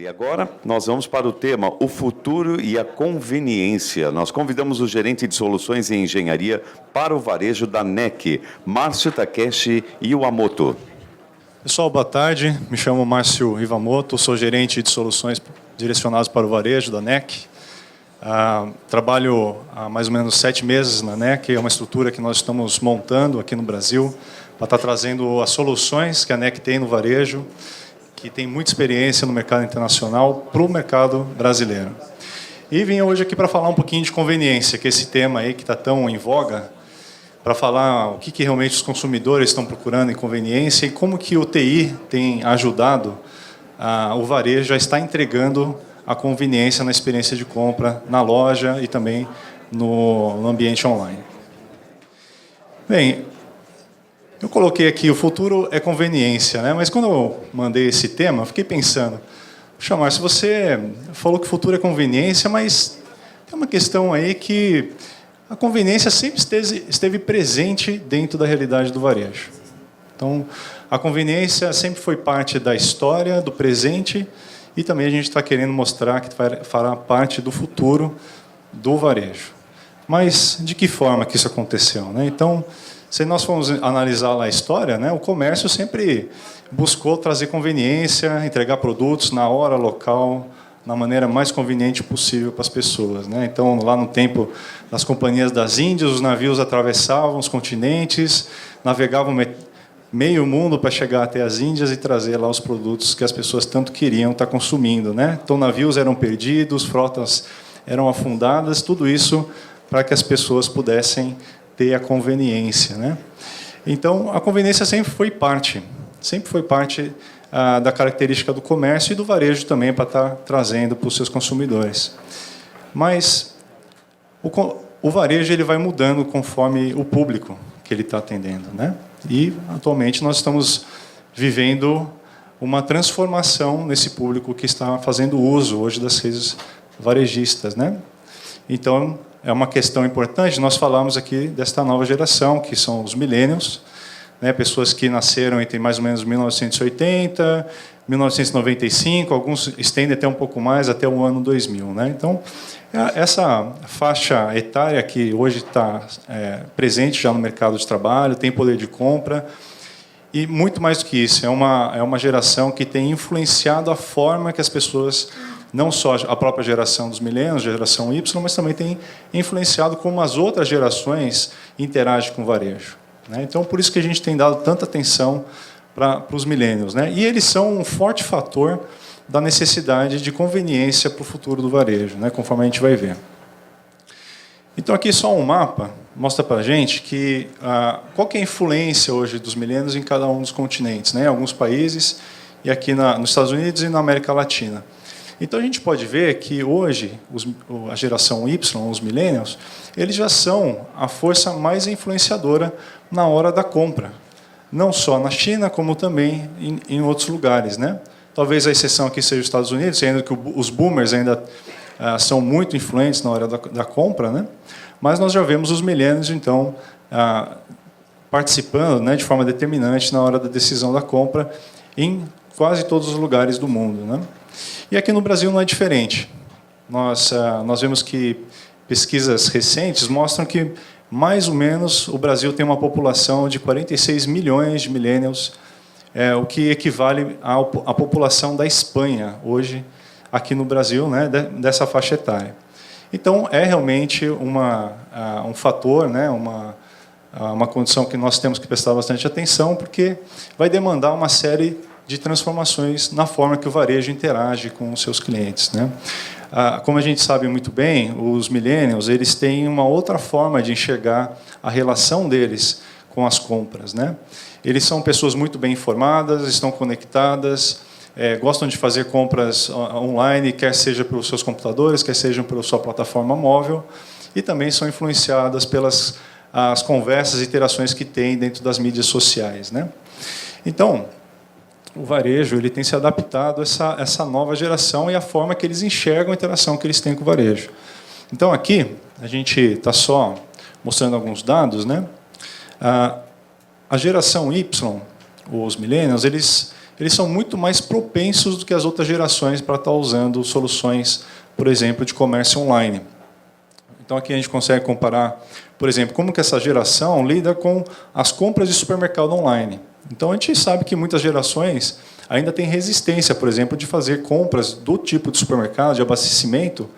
E agora nós vamos para o tema O Futuro e a Conveniência. Nós convidamos o gerente de soluções e engenharia para o varejo da NEC, Márcio Takeshi Iwamoto. Pessoal, boa tarde. Me chamo Márcio Iwamoto, sou gerente de soluções direcionadas para o varejo da NEC. Trabalho há mais ou menos 7 meses na NEC, é uma estrutura que nós estamos montando aqui no Brasil para estar trazendo as soluções que a NEC tem no varejo, que tem muita experiência no mercado internacional, para o mercado brasileiro. E vim hoje aqui para falar um pouquinho de conveniência, que é esse tema aí que está tão em voga, para falar o que realmente os consumidores estão procurando em conveniência e como que o TI tem ajudado o varejo a estar entregando a conveniência na experiência de compra na loja e também no ambiente online. Bem, eu coloquei aqui, o futuro é conveniência, né? Mas quando eu mandei esse tema, eu fiquei pensando, puxa, Márcio, você falou que o futuro é conveniência, mas tem uma questão aí que a conveniência sempre esteve presente dentro da realidade do varejo. Então, a conveniência sempre foi parte da história, do presente, e também a gente está querendo mostrar que fará parte do futuro do varejo. Mas de que forma que isso aconteceu, né? Então, se nós formos analisar lá a história, né, o comércio sempre buscou trazer conveniência, entregar produtos na hora, local, na maneira mais conveniente possível para as pessoas, né? Então, lá no tempo das companhias das Índias, os navios atravessavam os continentes, navegavam meio mundo para chegar até as Índias e trazer lá os produtos que as pessoas tanto queriam estar consumindo, né? Então, navios eram perdidos, frotas eram afundadas, tudo isso para que as pessoas pudessem ter a conveniência, né? Então, a conveniência sempre foi parte da característica do comércio e do varejo também para estar trazendo para os seus consumidores. Mas o varejo ele vai mudando conforme o público que ele está atendendo, né? E atualmente nós estamos vivendo uma transformação nesse público que está fazendo uso hoje das redes varejistas, né? Então, é uma questão importante. Nós falamos aqui desta nova geração, que são os millennials, né, pessoas que nasceram entre mais ou menos 1980, 1995, alguns estendem até um pouco mais, até o ano 2000. Né? Então, essa faixa etária que hoje está presente já no mercado de trabalho, tem poder de compra, e muito mais do que isso, é uma geração que tem influenciado a forma que as pessoas, não só a própria geração dos millennials, a geração Y, mas também tem influenciado como as outras gerações interagem com o varejo. Né? Então, por isso que a gente tem dado tanta atenção para os millennials. Né? E eles são um forte fator da necessidade de conveniência para o futuro do varejo, né? Conforme a gente vai ver. Então, aqui só um mapa mostra para a gente que, qual que é a influência hoje dos millennials em cada um dos continentes, né? Em alguns países, e aqui nos Estados Unidos e na América Latina. Então, a gente pode ver que hoje, a geração Y, os millennials, eles já são a força mais influenciadora na hora da compra. Não só na China, como também em outros lugares, né? Talvez a exceção aqui seja os Estados Unidos, sendo que os boomers ainda são muito influentes na hora da compra, né? Mas nós já vemos os millennials, então, participando, né, de forma determinante na hora da decisão da compra em quase todos os lugares do mundo, né? E aqui no Brasil não é diferente. Nós vemos que pesquisas recentes mostram que, mais ou menos, o Brasil tem uma população de 46 milhões de millennials, o que equivale à população da Espanha, hoje, aqui no Brasil, né, dessa faixa etária. Então, é realmente um fator, né, uma condição que nós temos que prestar bastante atenção, porque vai demandar uma série de transformações na forma que o varejo interage com os seus clientes, né? Como a gente sabe muito bem, os millennials eles têm uma outra forma de enxergar a relação deles com as compras, né? Eles são pessoas muito bem informadas, estão conectadas, gostam de fazer compras online, quer seja pelos seus computadores, quer seja pela sua plataforma móvel, e também são influenciadas pelas as conversas e interações que têm dentro das mídias sociais, né? Então, o varejo ele tem se adaptado a essa nova geração e a forma que eles enxergam a interação que eles têm com o varejo. Então, aqui, a gente está só mostrando alguns dados, né? A geração Y, os millennials, eles eles são muito mais propensos do que as outras gerações para estar usando soluções, por exemplo, de comércio online. Então, aqui a gente consegue comparar, por exemplo, como que essa geração lida com as compras de supermercado online. Então, a gente sabe que muitas gerações ainda têm resistência, por exemplo, de fazer compras do tipo de supermercado, de abastecimento,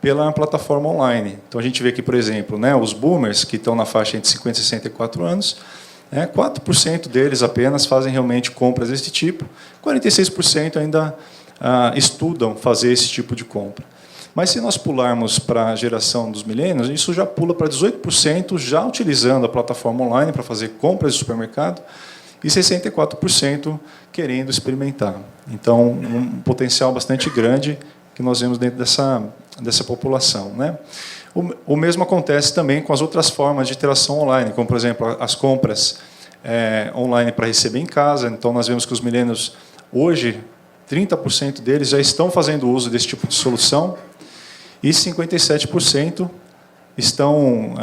pela plataforma online. Então, a gente vê aqui, por exemplo, né, os boomers, que estão na faixa entre 50 e 64 anos, 4% deles apenas fazem realmente compras desse tipo, 46% ainda estudam fazer esse tipo de compra. Mas se nós pularmos para a geração dos milênios, isso já pula para 18% já utilizando a plataforma online para fazer compras de supermercado e 64% querendo experimentar. Então, um potencial bastante grande que nós vemos dentro dessa população, né? O mesmo acontece também com as outras formas de interação online, como, por exemplo, as compras online para receber em casa. Então, nós vemos que os milênios, hoje, 30% deles já estão fazendo uso desse tipo de solução e 57% estão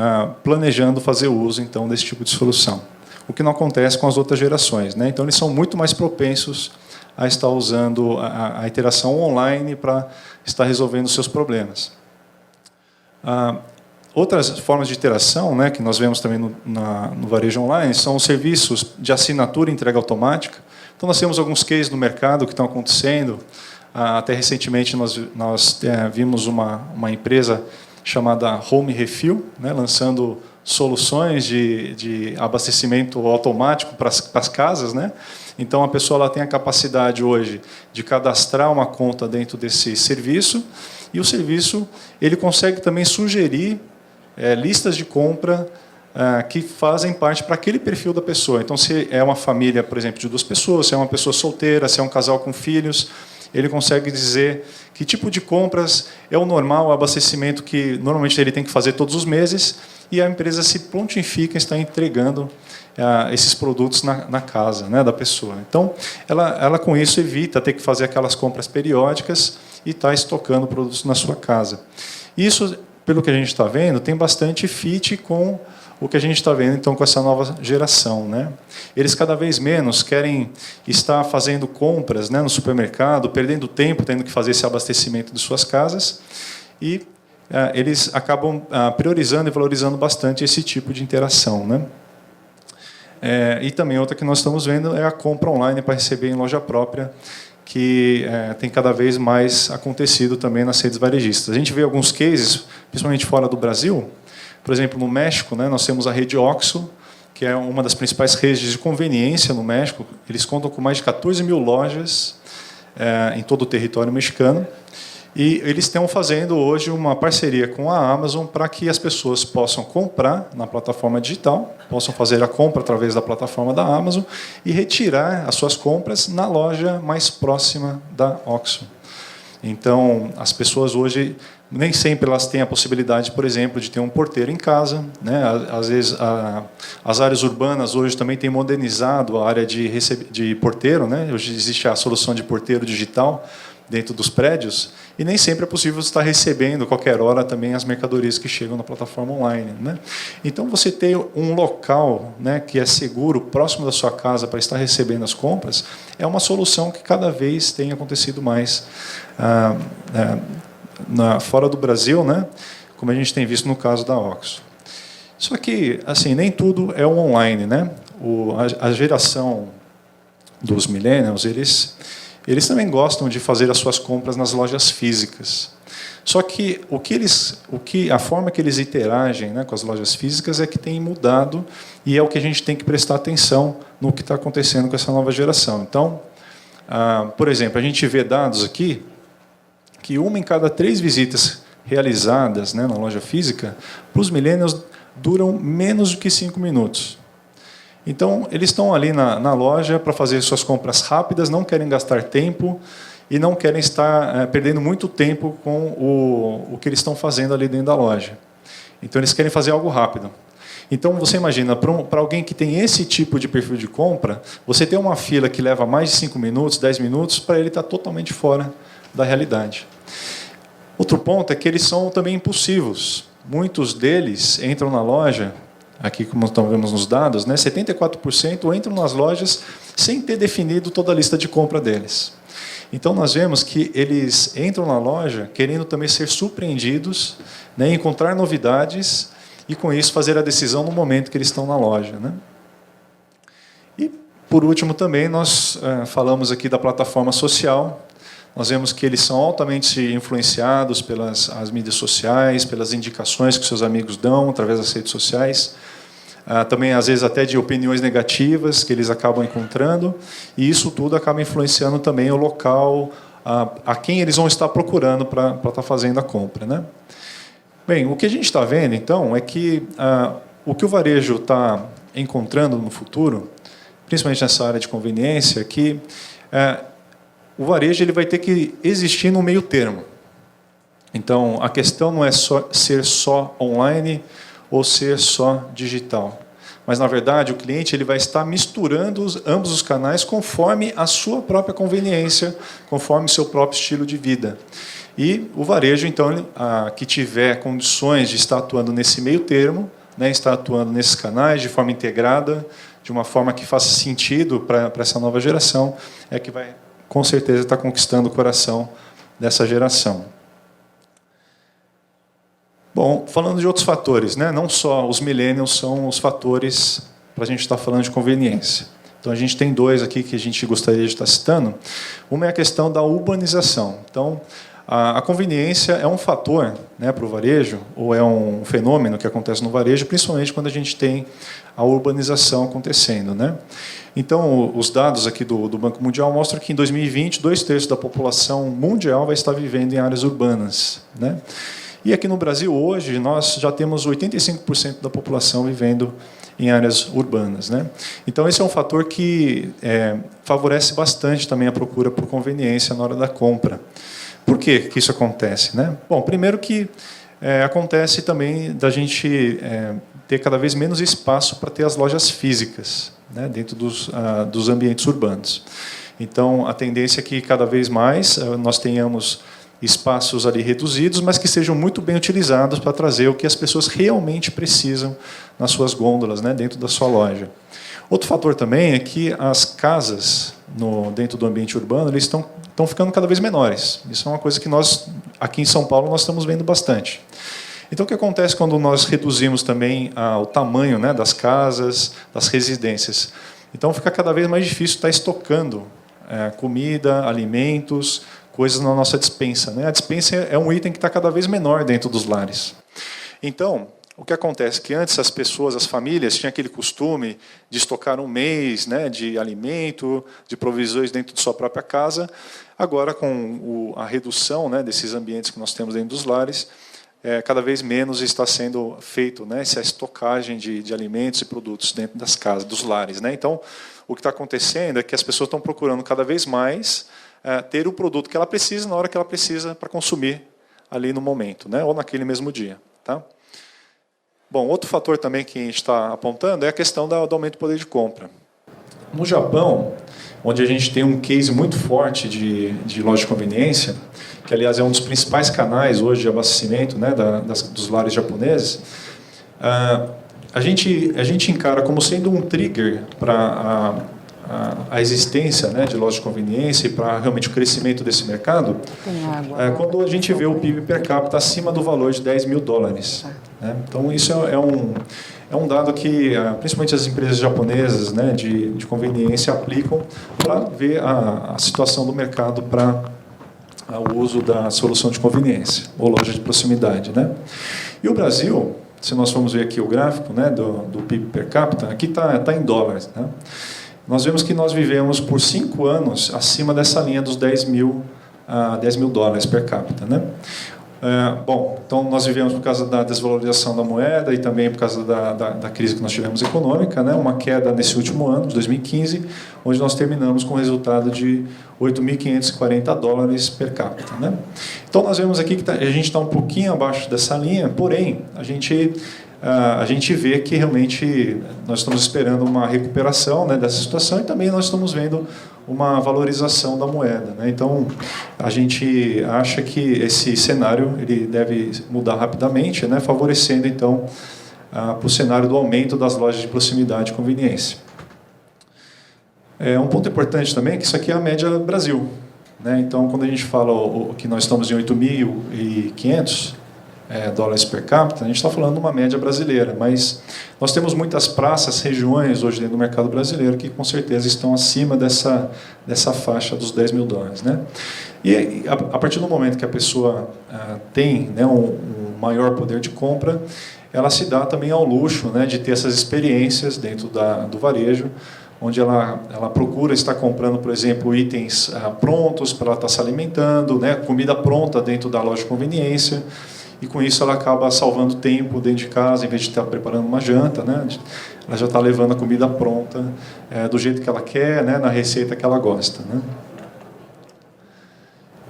planejando fazer uso, então, desse tipo de solução. O que não acontece com as outras gerações, né? Então, eles são muito mais propensos a estar usando a interação online para estar resolvendo os seus problemas. Outras formas de interação, né, que nós vemos também no varejo online são os serviços de assinatura e entrega automática. Então, nós temos alguns cases no mercado que estão acontecendo. Até recentemente, nós vimos uma empresa chamada Home Refill, né, lançando soluções de abastecimento automático para as casas, né? Então, a pessoa ela tem a capacidade hoje de cadastrar uma conta dentro desse serviço e o serviço ele consegue também sugerir listas de compra que fazem parte para aquele perfil da pessoa. Então, se é uma família, por exemplo, de 2 pessoas, se é uma pessoa solteira, se é um casal com filhos, ele consegue dizer que tipo de compras é o normal, o abastecimento que normalmente ele tem que fazer todos os meses, e a empresa se prontifica, está entregando esses produtos na casa, né, da pessoa. Então, ela com isso evita ter que fazer aquelas compras periódicas e está estocando produtos na sua casa. Isso, pelo que a gente está vendo, tem bastante fit com o que a gente está vendo então com essa nova geração, né? Eles cada vez menos querem estar fazendo compras, né, no supermercado, perdendo tempo tendo que fazer esse abastecimento de suas casas, e eles acabam priorizando e valorizando bastante esse tipo de interação, né? E também outra que nós estamos vendo é a compra online para receber em loja própria, que tem cada vez mais acontecido também nas redes varejistas. A gente vê alguns cases, principalmente fora do Brasil. Por exemplo, no México, né, nós temos a rede Oxxo, que é uma das principais redes de conveniência no México. Eles contam com mais de 14 mil lojas em todo o território mexicano. E eles estão fazendo hoje uma parceria com a Amazon para que as pessoas possam comprar na plataforma digital, possam fazer a compra através da plataforma da Amazon e retirar as suas compras na loja mais próxima da Oxxo. Então, as pessoas hoje, nem sempre elas têm a possibilidade, por exemplo, de ter um porteiro em casa, né? Às vezes, as áreas urbanas hoje também têm modernizado a área de porteiro, né? Hoje existe a solução de porteiro digital dentro dos prédios, e nem sempre é possível estar recebendo, qualquer hora, também as mercadorias que chegam na plataforma online, né? Então, você ter um local, né, que é seguro, próximo da sua casa, para estar recebendo as compras, é uma solução que cada vez tem acontecido mais fora do Brasil, né, como a gente tem visto no caso da Oxxo. Só que, assim, nem tudo é o online, né? A geração dos millennials, eles também gostam de fazer as suas compras nas lojas físicas. Só que a forma que eles interagem, né, com as lojas físicas é que tem mudado, e é o que a gente tem que prestar atenção no que está acontecendo com essa nova geração. Então, por exemplo, a gente vê dados aqui que 1 em cada 3 visitas realizadas, né, na loja física, para os millennials, duram menos do que 5 minutos. Então, eles estão ali na loja para fazer suas compras rápidas, não querem gastar tempo e não querem estar perdendo muito tempo com o que eles estão fazendo ali dentro da loja. Então, eles querem fazer algo rápido. Então, você imagina, para alguém que tem esse tipo de perfil de compra, você tem uma fila que leva mais de 5 minutos, 10 minutos, para ele estar totalmente fora da realidade. Outro ponto é que eles são também impulsivos. Muitos deles entram na loja, aqui como estamos vendo nos dados, né, 74% entram nas lojas sem ter definido toda a lista de compra deles. Então, nós vemos que eles entram na loja querendo também ser surpreendidos, né, encontrar novidades e, com isso, fazer a decisão no momento que eles estão na loja, né? E, por último, também, nós falamos aqui da plataforma social. Nós vemos que eles são altamente influenciados pelas as mídias sociais, pelas indicações que seus amigos dão através das redes sociais. Também, às vezes, até de opiniões negativas que eles acabam encontrando, e isso tudo acaba influenciando também o local, a quem eles vão estar procurando para estar fazendo a compra, né? Bem, o que a gente está vendo, então, é que o que o varejo está encontrando no futuro, principalmente nessa área de conveniência, é que o varejo ele vai ter que existir no meio termo. Então, a questão não é ser só online ou ser só digital. Mas, na verdade, o cliente ele vai estar misturando ambos os canais conforme a sua própria conveniência, conforme o seu próprio estilo de vida. E o varejo, então, que tiver condições de estar atuando nesse meio termo, né, estar atuando nesses canais de forma integrada, de uma forma que faça sentido para essa nova geração, é que vai, com certeza, estar conquistando o coração dessa geração. Bom, falando de outros fatores, né? Não só os millennials são os fatores para a gente estar falando de conveniência. Então, a gente tem dois aqui que a gente gostaria de estar citando. Uma é a questão da urbanização. Então, a conveniência é um fator, né, para o varejo, ou é um fenômeno que acontece no varejo, principalmente quando a gente tem a urbanização acontecendo, né? Então, os dados aqui do Banco Mundial mostram que, em 2020, 2/3 da população mundial vai estar vivendo em áreas urbanas, né? E aqui no Brasil, hoje, nós já temos 85% da população vivendo em áreas urbanas, né? Então, esse é um fator que favorece bastante também a procura por conveniência na hora da compra. Por que isso acontece, né? Bom, primeiro que acontece também da gente ter cada vez menos espaço para ter as lojas físicas, né, dentro dos ambientes urbanos. Então, a tendência é que cada vez mais nós tenhamos espaços ali reduzidos, mas que sejam muito bem utilizados para trazer o que as pessoas realmente precisam nas suas gôndolas, né, dentro da sua loja. Outro fator também é que as casas dentro do ambiente urbano eles estão ficando cada vez menores. Isso é uma coisa que nós, aqui em São Paulo, nós estamos vendo bastante. Então, o que acontece quando nós reduzimos também o tamanho, né, das casas, das residências? Então, fica cada vez mais difícil estar estocando comida, alimentos, coisas na nossa despensa, né? A despensa é um item que está cada vez menor dentro dos lares. Então, o que acontece é que antes as pessoas, as famílias, tinham aquele costume de estocar um mês, né, de alimento, de provisões dentro de sua própria casa. Agora, com a redução, né, desses ambientes que nós temos dentro dos lares, cada vez menos está sendo feito, né, essa estocagem de alimentos e produtos dentro das casas, dos lares, né? Então, o que está acontecendo é que as pessoas estão procurando cada vez mais ter o produto que ela precisa na hora que ela precisa para consumir ali no momento, né, ou naquele mesmo dia, tá? Bom, outro fator também que a gente está apontando é a questão do aumento do poder de compra. No Japão, onde a gente tem um case muito forte de loja de conveniência, que, aliás, é um dos principais canais hoje de abastecimento, né, dos lares japoneses, a gente encara como sendo um trigger para a existência, né, de lojas de conveniência e para realmente o crescimento desse mercado, quando a gente vê o PIB per capita acima do valor de $10.000. Né? Então, isso é um dado que, principalmente as empresas japonesas, né, de conveniência, aplicam para ver a situação do mercado para o uso da solução de conveniência, ou loja de proximidade, né? E o Brasil, se nós formos ver aqui o gráfico, né, do PIB per capita, aqui está em dólares, né? Nós vemos que nós vivemos por 5 anos acima dessa linha dos $10.000 per capita, né? Bom, então nós vivemos por causa da desvalorização da moeda e também por causa da crise que nós tivemos econômica, né? Uma queda nesse último ano, de 2015, onde nós terminamos com um resultado de $8.540 per capita, né? Então nós vemos aqui que a gente está um pouquinho abaixo dessa linha, porém a gente vê que realmente nós estamos esperando uma recuperação, né, dessa situação, e também nós estamos vendo uma valorização da moeda, né? Então, a gente acha que esse cenário ele deve mudar rapidamente, né, favorecendo, então, para o cenário do aumento das lojas de proximidade e conveniência. Um ponto importante também é que isso aqui é a média Brasil, né? Então, quando a gente fala que nós estamos em 8.500 dólares per capita, a gente está falando de uma média brasileira, mas nós temos muitas praças, regiões hoje dentro do mercado brasileiro que com certeza estão acima dessa faixa dos 10 mil dólares, né? E a partir do momento que a pessoa tem, né, um maior poder de compra, ela se dá também ao luxo, né, de ter essas experiências dentro do varejo, onde ela procura estar comprando, por exemplo, itens prontos para ela estar se alimentando, né, comida pronta dentro da loja de conveniência, e com isso ela acaba salvando tempo dentro de casa, em vez de estar preparando uma janta, né, ela já está levando a comida pronta do jeito que ela quer, né, na receita que ela gosta, né.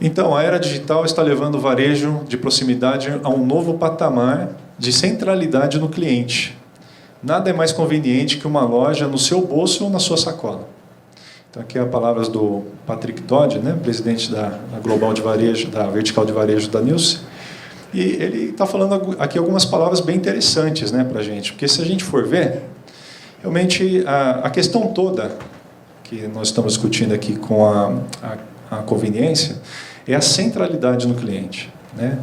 Então, a era digital está levando o varejo de proximidade a um novo patamar de centralidade no cliente. Nada é mais conveniente que uma loja no seu bolso ou na sua sacola. Então, aqui as palavras do Patrick Dodd, né, presidente da Global de Varejo, da Vertical de Varejo da Nielsen. E ele está falando aqui algumas palavras bem interessantes, né, para a gente. Porque se a gente for ver, realmente a questão toda que nós estamos discutindo aqui com a conveniência é a centralidade no cliente, né?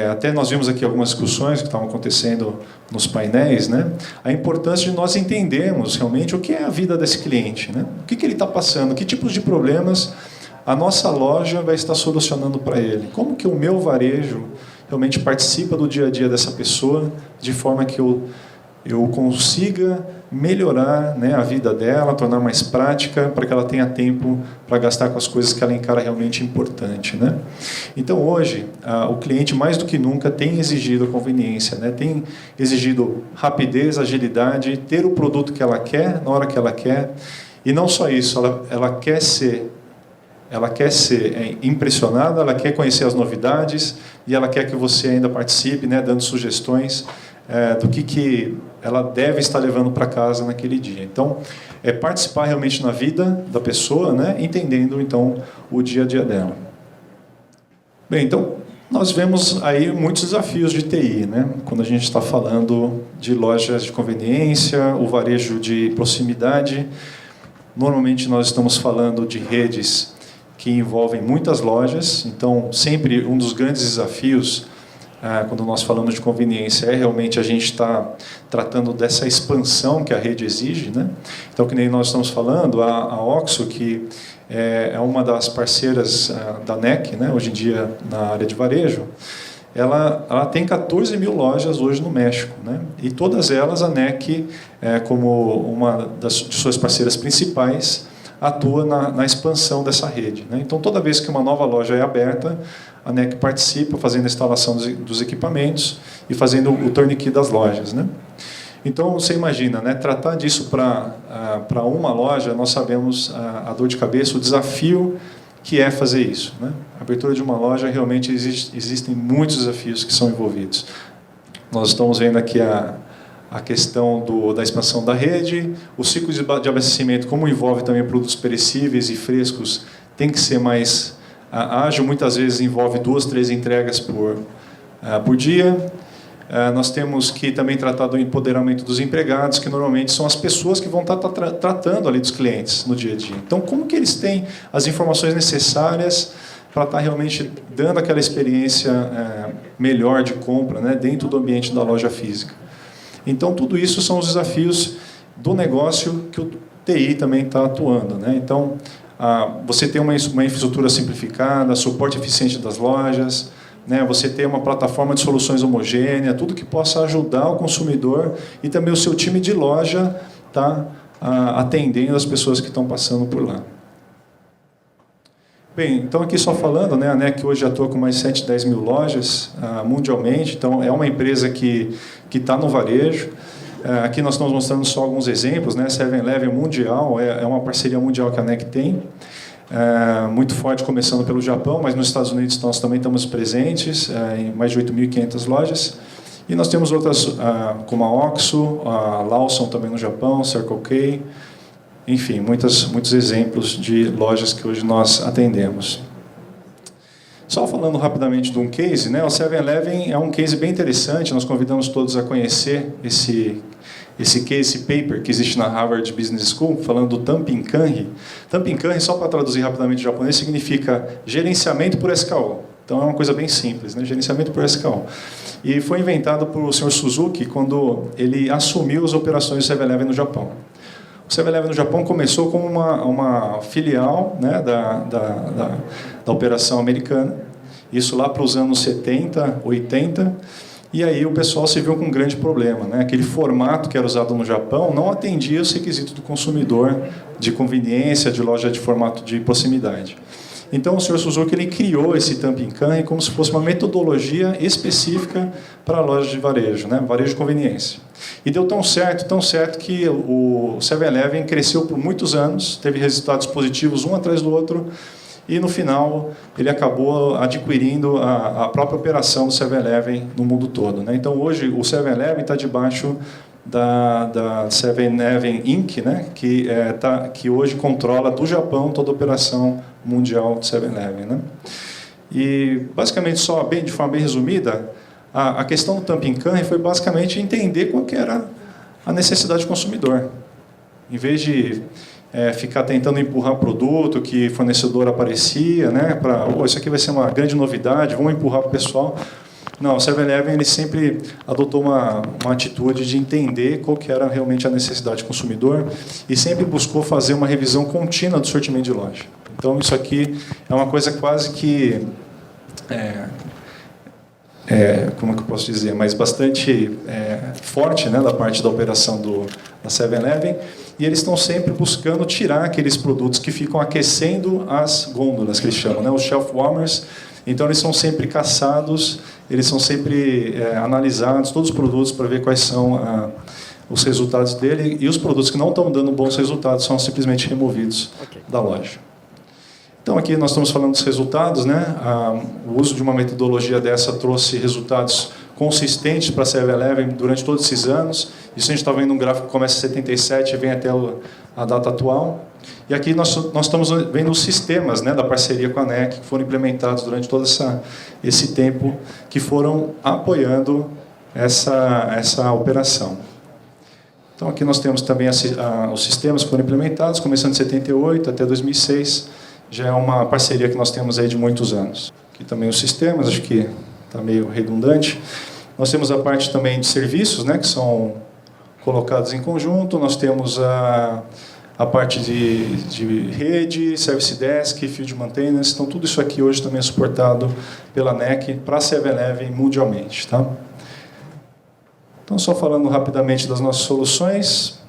Até nós vimos aqui algumas discussões que estavam acontecendo nos painéis, né? A importância de nós entendermos realmente o que é a vida desse cliente, né? O que ele está passando, que tipos de problemas a nossa loja vai estar solucionando para ele, como que o meu varejo realmente participa do dia a dia dessa pessoa, de forma que eu consiga melhorar, né, a vida dela, tornar mais prática, para que ela tenha tempo para gastar com as coisas que ela encara realmente importante, né? Então, hoje, o cliente, mais do que nunca, tem exigido a conveniência, né? Tem exigido rapidez, agilidade, ter o produto que ela quer, na hora que ela quer. E não só isso, ela quer ser impressionada, ela quer conhecer as novidades, e ela quer que você ainda participe, né, dando sugestões do que ela deve estar levando para casa naquele dia. Então, participar realmente na vida da pessoa, né, entendendo, então, o dia a dia dela. Bem, então, nós vemos aí muitos desafios de TI, né, quando a gente está falando de lojas de conveniência, o varejo de proximidade. Normalmente, nós estamos falando de redes que envolvem muitas lojas, então, sempre um dos grandes desafios quando nós falamos de conveniência, realmente a gente está tratando dessa expansão que a rede exige, né? Então, que nem nós estamos falando, a OXXO, que é uma das parceiras da NEC, né, hoje em dia na área de varejo, ela tem 14 mil lojas hoje no México, né? E todas elas, a NEC, como uma de suas parceiras principais, atua na expansão dessa rede, né? Então, toda vez que uma nova loja é aberta, a NEC participa fazendo a instalação dos equipamentos e fazendo o turnkey das lojas, né? Então, você imagina, né, tratar disso para uma loja, nós sabemos a dor de cabeça, o desafio que é fazer isso, né? A abertura de uma loja, realmente existem muitos desafios que são envolvidos. Nós estamos vendo aqui a questão da expansão da rede, o ciclo de abastecimento, como envolve também produtos perecíveis e frescos, tem que ser mais ágil, muitas vezes envolve 2, 3 entregas por dia. Nós temos que também tratar do empoderamento dos empregados, que normalmente são as pessoas que vão estar tratando ali dos clientes no dia a dia. Então, como que eles têm as informações necessárias para estar realmente dando aquela experiência melhor de compra, né, dentro do ambiente da loja física? Então, tudo isso são os desafios do negócio que o TI também está atuando, né? Então, você ter uma infraestrutura simplificada, suporte eficiente das lojas, né? Você ter uma plataforma de soluções homogênea, tudo que possa ajudar o consumidor e também o seu time de loja tá atendendo as pessoas que estão passando por lá. Bem, então aqui só falando, né, a NEC hoje atua com mais 7, 10 mil lojas mundialmente, então é uma empresa que está no varejo. Aqui nós estamos mostrando só alguns exemplos, né? 7-Eleven mundial, é uma parceria mundial que a NEC tem, muito forte, começando pelo Japão, mas nos Estados Unidos nós também estamos presentes, em mais de 8.500 lojas. E nós temos outras, como a OXXO, a Lawson também no Japão, Circle K, enfim, muitos exemplos de lojas que hoje nós atendemos. Só falando rapidamente de um case, né? O 7-Eleven é um case bem interessante, nós convidamos todos a conhecer esse case paper que existe na Harvard Business School, falando do Tampin Kanri. Tampin Kanri, só para traduzir rapidamente em japonês, significa gerenciamento por SKO. Então é uma coisa bem simples, né? Gerenciamento por SKO. E foi inventado por o Sr. Suzuki quando ele assumiu as operações do 7-Eleven no Japão. O 7-Eleven no Japão começou como uma filial, né, da operação americana, isso lá para os anos 70, 80, e aí o pessoal se viu com um grande problema, né? Aquele formato que era usado no Japão não atendia os requisitos do consumidor de conveniência, de loja de formato de proximidade. Então o Sr. Suzuki ele criou esse Tampin Kanri como se fosse uma metodologia específica para a loja de varejo, né? Varejo de conveniência. E deu tão certo que o 7-Eleven cresceu por muitos anos, teve resultados positivos um atrás do outro, e no final ele acabou adquirindo a própria operação do 7-Eleven no mundo todo, né? Então hoje o 7-Eleven está debaixo da 7-Eleven Inc., né? que hoje controla do Japão toda a operação mundial do 7-Eleven, né? E basicamente, de forma bem resumida, a questão do Tampin Kanri foi basicamente entender qual que era a necessidade do consumidor. Em vez de ficar tentando empurrar produto que fornecedor aparecia, né, isso aqui vai ser uma grande novidade, vamos empurrar para o pessoal. Não, o 7-Eleven ele sempre adotou uma atitude de entender qual que era realmente a necessidade do consumidor e sempre buscou fazer uma revisão contínua do sortimento de loja. Então, isso aqui é uma coisa quase que... como é que eu posso dizer? Mas bastante forte, né, da parte da operação da 7-Eleven. E eles estão sempre buscando tirar aqueles produtos que ficam aquecendo as gôndolas, que eles chamam, né, os shelf warmers. Então, eles são sempre caçados, eles são sempre analisados, todos os produtos, para ver quais são os resultados dele. E os produtos que não estão dando bons resultados são simplesmente removidos da loja. Então, aqui nós estamos falando dos resultados, né? O uso de uma metodologia dessa trouxe resultados consistentes para a 7-Eleven durante todos esses anos. Isso a gente está vendo um gráfico que começa em 77 e vem até a data atual. E aqui nós estamos vendo os sistemas, né, da parceria com a NEC, que foram implementados durante todo esse tempo, que foram apoiando essa operação. Então, aqui nós temos também os sistemas que foram implementados, começando em 78 até 2006. Já é uma parceria que nós temos aí de muitos anos. Aqui também os sistemas, acho que está meio redundante. Nós temos a parte também de serviços, né, que são colocados em conjunto. Nós temos a parte de rede, service desk, field maintenance. Então, tudo isso aqui hoje também é suportado pela NEC para a 7-Eleven mundialmente. Tá? Então, só falando rapidamente das nossas soluções.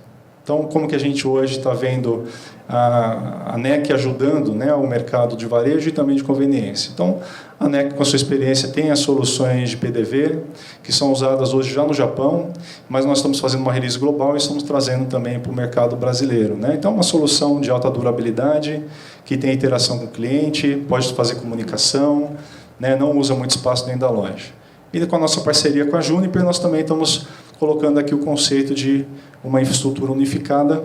Então, como que a gente hoje está vendo a NEC ajudando, né, o mercado de varejo e também de conveniência. Então, a NEC, com a sua experiência, tem as soluções de PDV, que são usadas hoje já no Japão, mas nós estamos fazendo uma release global e estamos trazendo também para o mercado brasileiro, né? Então, uma solução de alta durabilidade, que tem interação com o cliente, pode fazer comunicação, né, não usa muito espaço dentro da loja. E com a nossa parceria com a Juniper, nós também estamos colocando aqui o conceito de uma infraestrutura unificada,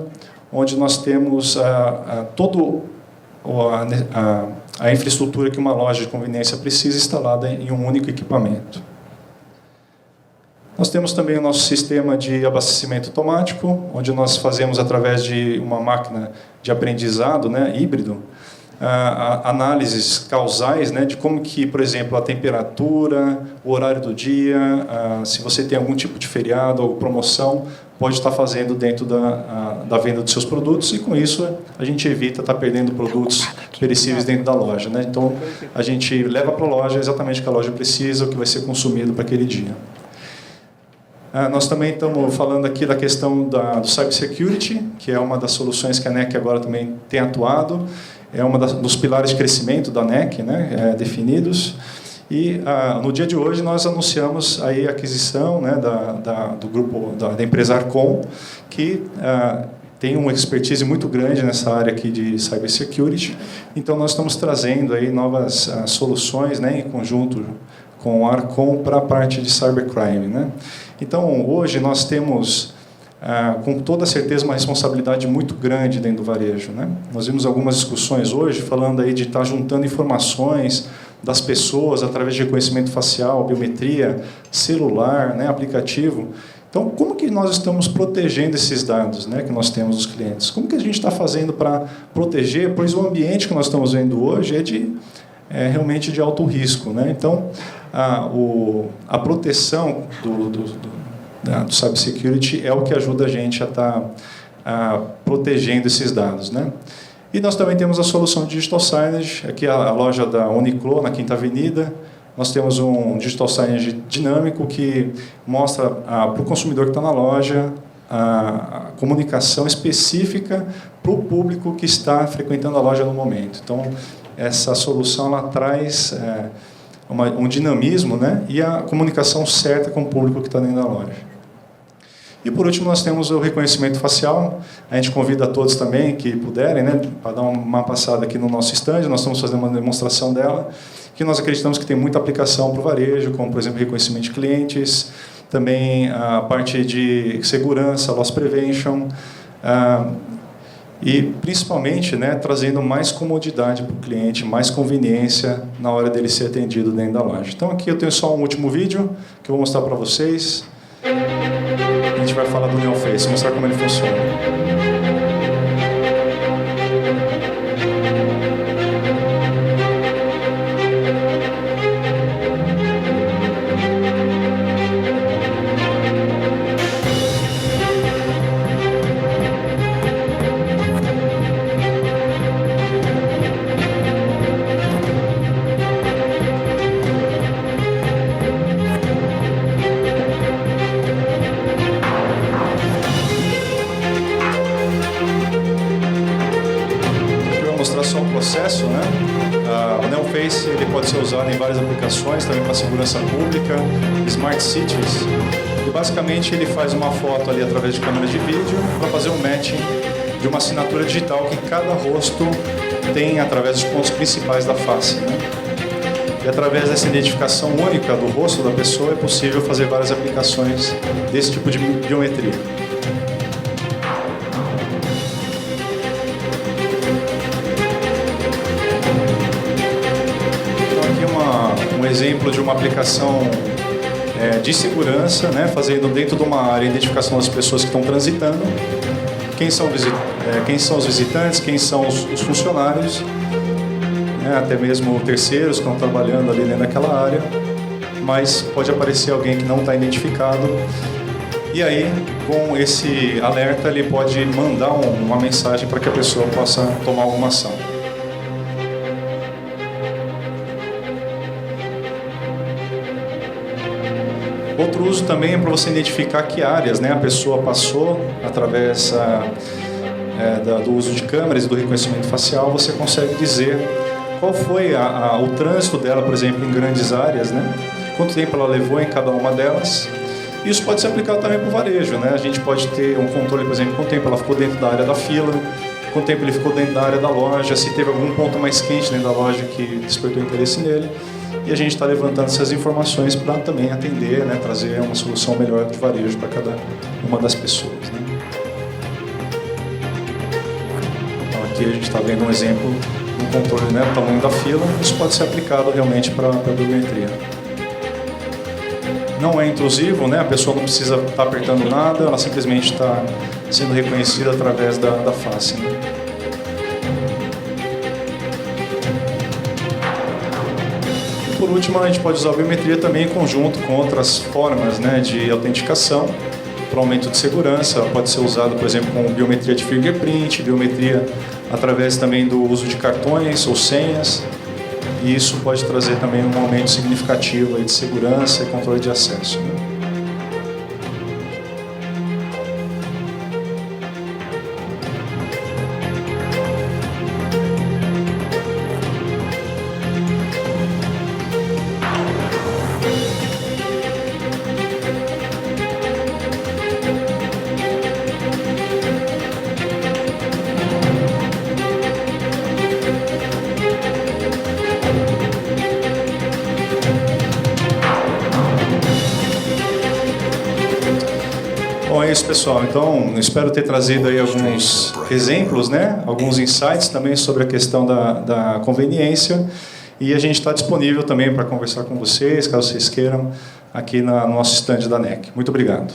onde nós temos toda a infraestrutura que uma loja de conveniência precisa instalada em um único equipamento. Nós temos também o nosso sistema de abastecimento automático, onde nós fazemos, através de uma máquina de aprendizado, né, híbrido, análises causais, né, de como que, por exemplo, a temperatura, o horário do dia, se você tem algum tipo de feriado ou promoção, pode estar fazendo dentro da venda dos seus produtos, e com isso a gente evita estar perdendo produtos perecíveis dentro da loja, né? Então, a gente leva para a loja exatamente o que a loja precisa, o que vai ser consumido para aquele dia. Nós também estamos falando aqui da questão do cybersecurity, que é uma das soluções que a NEC agora também tem atuado, é uma dos pilares de crescimento da NEC, né, definidos. E no dia de hoje nós anunciamos aí a aquisição, né, do grupo da empresa Arcon, que tem uma expertise muito grande nessa área aqui de cybersecurity. Então nós estamos trazendo aí novas soluções, né, em conjunto com a Arcon para a parte de cybercrime, né? Então hoje nós temos com toda certeza uma responsabilidade muito grande dentro do varejo, né? Nós vimos algumas discussões hoje falando aí de estar juntando informações das pessoas através de reconhecimento facial, biometria, celular, né, aplicativo. Então, como que nós estamos protegendo esses dados, né, que nós temos dos clientes? Como que a gente está fazendo para proteger? Pois o ambiente que nós estamos vendo hoje é realmente de alto risco, né? Então, a proteção do cybersecurity é o que ajuda a gente a estar protegendo esses dados, né? E nós também temos a solução Digital Signage, aqui a loja da Uniqlo, na Quinta Avenida. Nós temos um Digital Signage dinâmico que mostra para o consumidor que está na loja a comunicação específica para o público que está frequentando a loja no momento. Então, essa solução ela traz um dinamismo, né, e a comunicação certa com o público que está dentro da loja. E por último nós temos o reconhecimento facial. A gente convida a todos também que puderem, né, para dar uma passada aqui no nosso stand. Nós estamos fazendo uma demonstração dela, que nós acreditamos que tem muita aplicação para o varejo, como por exemplo reconhecimento de clientes, também a parte de segurança, loss prevention, e principalmente, né, trazendo mais comodidade para o cliente, mais conveniência na hora dele ser atendido dentro da loja. Então aqui eu tenho só um último vídeo que eu vou mostrar para vocês. A gente vai falar do NeoFace, mostrar como ele funciona. Mostrar só o processo, né? O NeoFace ele pode ser usado em várias aplicações, também para segurança pública, Smart Cities. E basicamente ele faz uma foto ali através de câmera de vídeo para fazer um matching de uma assinatura digital que cada rosto tem através dos pontos principais da face, né? E através dessa identificação única do rosto da pessoa é possível fazer várias aplicações desse tipo de biometria. Um exemplo de uma aplicação de segurança, né, fazendo dentro de uma área a identificação das pessoas que estão transitando, quem são os visitantes, quem são os funcionários, né, até mesmo terceiros que estão trabalhando ali dentro daquela área, mas pode aparecer alguém que não está identificado, e aí com esse alerta ele pode mandar uma mensagem para que a pessoa possa tomar alguma ação. Outro uso também é para você identificar que áreas, né, a pessoa passou através do uso de câmeras e do reconhecimento facial. Você consegue dizer qual foi o trânsito dela, por exemplo, em grandes áreas, né? Quanto tempo ela levou em cada uma delas. Isso pode ser aplicado também para o varejo, né? A gente pode ter um controle, por exemplo, quanto tempo ela ficou dentro da área da fila, quanto tempo ele ficou dentro da área da loja, se teve algum ponto mais quente dentro da loja que despertou interesse nele. E a gente está levantando essas informações para também atender, né, trazer uma solução melhor de varejo para cada uma das pessoas, né? Então aqui a gente está vendo um exemplo do controle, né, do tamanho da fila. Isso pode ser aplicado realmente para a biometria. Não é intrusivo, né? A pessoa não precisa estar apertando nada, ela simplesmente está sendo reconhecida através da face, né? Por último, a gente pode usar a biometria também em conjunto com outras formas, né, de autenticação para aumento de segurança. Pode ser usado, por exemplo, com biometria de fingerprint, biometria através também do uso de cartões ou senhas. E isso pode trazer também um aumento significativo aí de segurança e controle de acesso, né? Bom, é isso, pessoal. Então, espero ter trazido aí alguns exemplos, né? Alguns insights também sobre a questão da conveniência. E a gente está disponível também para conversar com vocês, caso vocês queiram, aqui no nosso stand da NEC. Muito obrigado.